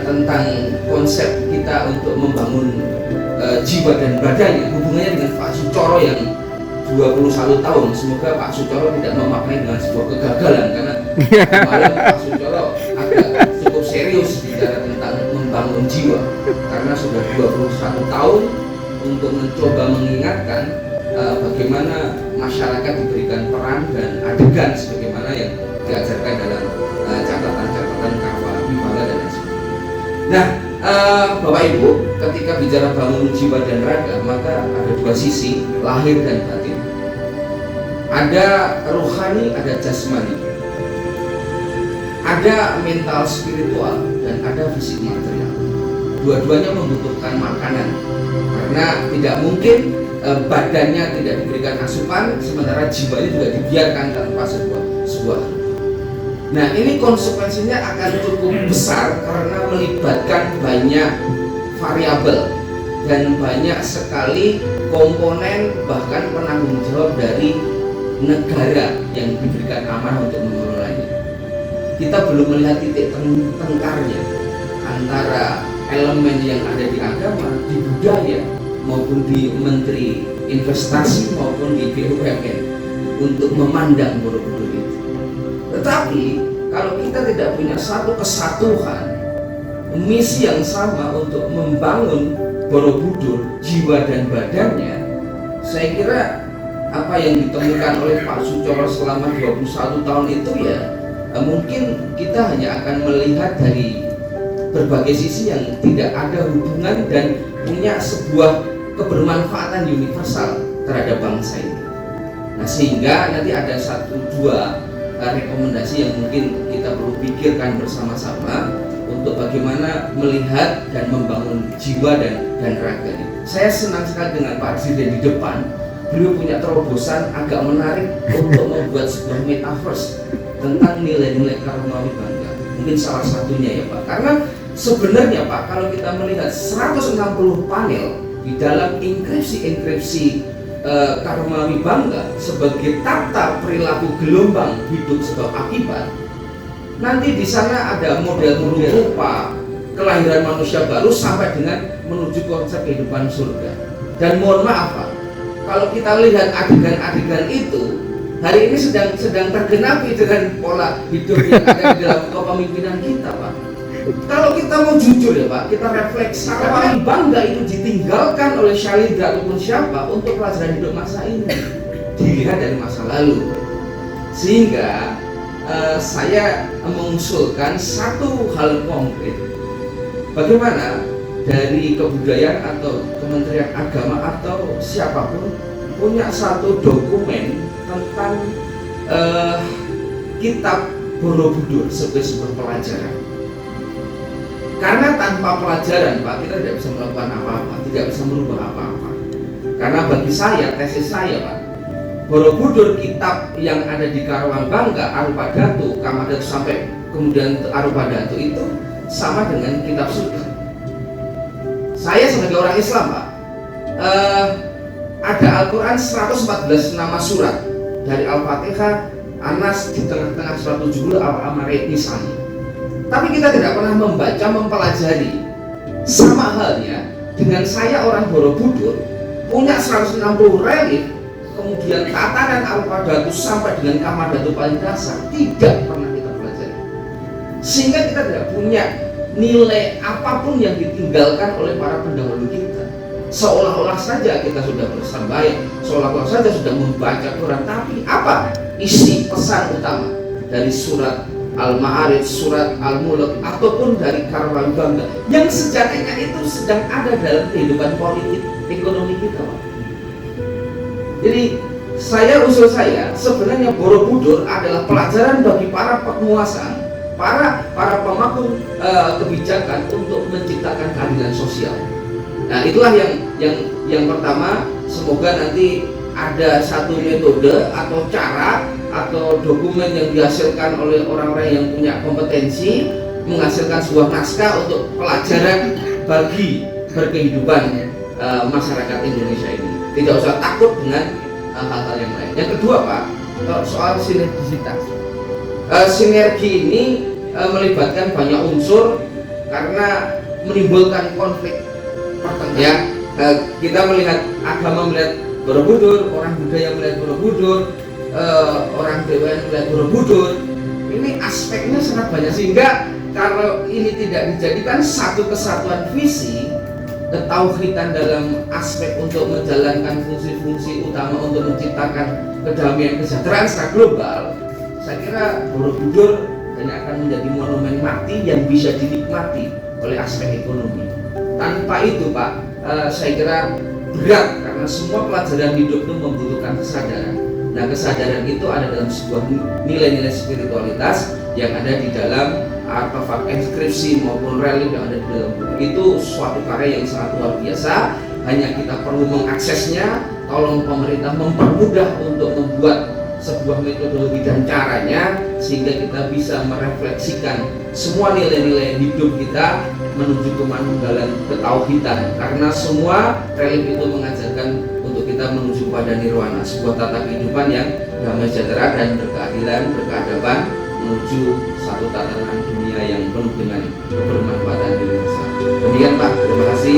tentang konsep kita untuk membangun jiwa dan badannya, hubungannya dengan Pak Sucoro yang 21 tahun. Semoga Pak Sucoro tidak memaknai dengan sebuah kegagalan, karena kemarin Pak Sucoro agak cukup serius bicara tentang membangun jiwa, karena sudah 21 tahun untuk mencoba mengingatkan bagaimana masyarakat diberikan peran dan adegan sebagaimana yang diajarkan dalam catatan-catatan Karma Wibangga dan lain sebagainya. Nah, Bapak Ibu, ketika bicara bangun jiwa dan raga, maka ada dua sisi, lahir dan batin. Ada rohani, ada jasmani. Ada mental spiritual dan ada fisik material. Dua-duanya membutuhkan makanan, karena tidak mungkin badannya tidak diberikan asupan sementara jiwanya juga dibiarkan tanpa sebuah. Nah, ini konsekuensinya akan cukup besar karena melibatkan banyak variabel dan banyak sekali komponen, bahkan penanggung jawab dari negara yang diberikan amanah untuk mengelolanya. Kita belum melihat titik tengkarnya antara elemen yang ada di agama, di budaya, maupun di Menteri Investasi maupun di BUMN untuk memandang Borobudur itu. Tetapi kalau kita tidak punya satu kesatuan, misi yang sama untuk membangun Borobudur, jiwa dan badannya, saya kira apa yang ditemukan oleh Pak Sucoro selama 21 tahun itu ya mungkin kita hanya akan melihat dari berbagai sisi yang tidak ada hubungan dan punya sebuah kebermanfaatan universal terhadap bangsa ini. Nah, sehingga nanti ada satu dua rekomendasi yang mungkin kita perlu pikirkan bersama-sama untuk bagaimana melihat dan membangun jiwa dan raga ini. Saya senang sekali dengan Pak Presiden di depan. Beliau punya terobosan agak menarik untuk membuat sebuah metaverse tentang nilai-nilai Karma Wibangga. Mungkin salah satunya ya Pak, karena sebenarnya Pak, kalau kita melihat 160 panel di dalam enkripsi Karma Wibangga sebagai tata perilaku gelombang hidup sebab akibat, nanti di sana ada model rupa kelahiran manusia baru sampai dengan menuju konsep kehidupan surga. Dan mohon maaf Pak, kalau kita lihat adegan-adegan itu hari ini sedang tergenapi dengan pola hidup yang ada di dalam kepemimpinan kita Pak. Kalau kita mau jujur ya Pak, kita refleksi, Karma Wibangga itu ditinggalkan oleh Shalindra ataupun siapa untuk pelajaran hidup masa ini, dilihat dari masa lalu. Sehingga saya mengusulkan satu hal konkret, bagaimana dari kebudayaan atau Kementerian Agama atau siapapun punya satu dokumen tentang kitab Borobudur sebagai sebuah pelajaran. Karena tanpa pelajaran Pak, kita tidak bisa melakukan apa-apa, tidak bisa merubah apa-apa. Karena bagi saya, tesis saya Pak, Borobudur kitab yang ada di Karwangbangga, Arupadatu, Kamadatu sampai kemudian Arupadatu itu sama dengan kitab suci. Saya sebagai orang Islam Pak, ada Al-Quran 114 nama surat, dari Al-Fatihah, Anas di tengah-tengah surat 70, Al-Amarid misalnya. Tapi kita tidak pernah membaca, mempelajari. Sama halnya dengan saya orang Borobudur punya 160 relief, kemudian tatanan Arupadatu sampai dengan Kamadatu paling dasar, tidak pernah kita pelajari. Sehingga kita tidak punya nilai apapun yang ditinggalkan oleh para pendahulu kita. Seolah-olah saja kita sudah bersambahyang, seolah-olah saja sudah membaca Quran, tapi apa isi pesan utama dari surat Al-Ma'arij, surat Al-Mulk, ataupun dari Karma Wibangga yang sejatinya itu sedang ada dalam kehidupan politik ekonomi kita Pak. Jadi usul saya sebenarnya Borobudur adalah pelajaran bagi para penguasa, para pemangku kebijakan untuk menciptakan keadilan sosial. Nah, itulah yang pertama. Semoga nanti ada satu metode atau cara atau dokumen yang dihasilkan oleh orang-orang yang punya kompetensi menghasilkan sebuah naskah untuk pelajaran bagi berkehidupan masyarakat Indonesia ini. Tidak usah takut dengan hal-hal yang lain. Yang kedua Pak, soal sinergisitas. Sinergi ini melibatkan banyak unsur karena menimbulkan konflik pertengahan. Ya, kita melihat agama melihat Borobudur, orang budaya melihat Borobudur, orang BWN melihat Borobudur. Ini aspeknya sangat banyak, sehingga kalau ini tidak dijadikan satu kesatuan visi, ketauhidan dalam aspek untuk menjalankan fungsi-fungsi utama untuk menciptakan kedamaian kesejahteraan secara global, saya kira Borobudur hanya akan menjadi monumen mati yang bisa dinikmati oleh aspek ekonomi. Tanpa itu Pak, saya kira berat, karena semua pelajaran hidup itu membutuhkan kesadaran. Nah, kesadaran itu ada dalam sebuah nilai-nilai spiritualitas yang ada di dalam artefak inskripsi maupun relik yang ada di dalam buku. Itu suatu karya yang sangat luar biasa. Hanya kita perlu mengaksesnya. Tolong pemerintah mempermudah untuk membuat sebuah metodologi dan caranya, sehingga kita bisa merefleksikan semua nilai-nilai hidup kita menuju ke manunggalan ketauhidan. Karena semua relik itu mengajarkan untuk kita menuju pada nirwana, sebuah tata kehidupan yang damai sejahtera dan berkeadilan, berkeadaban, menuju satu tatanan dunia yang penuh dengan kebermanfaatan di masa. Demikian Pak, terima kasih.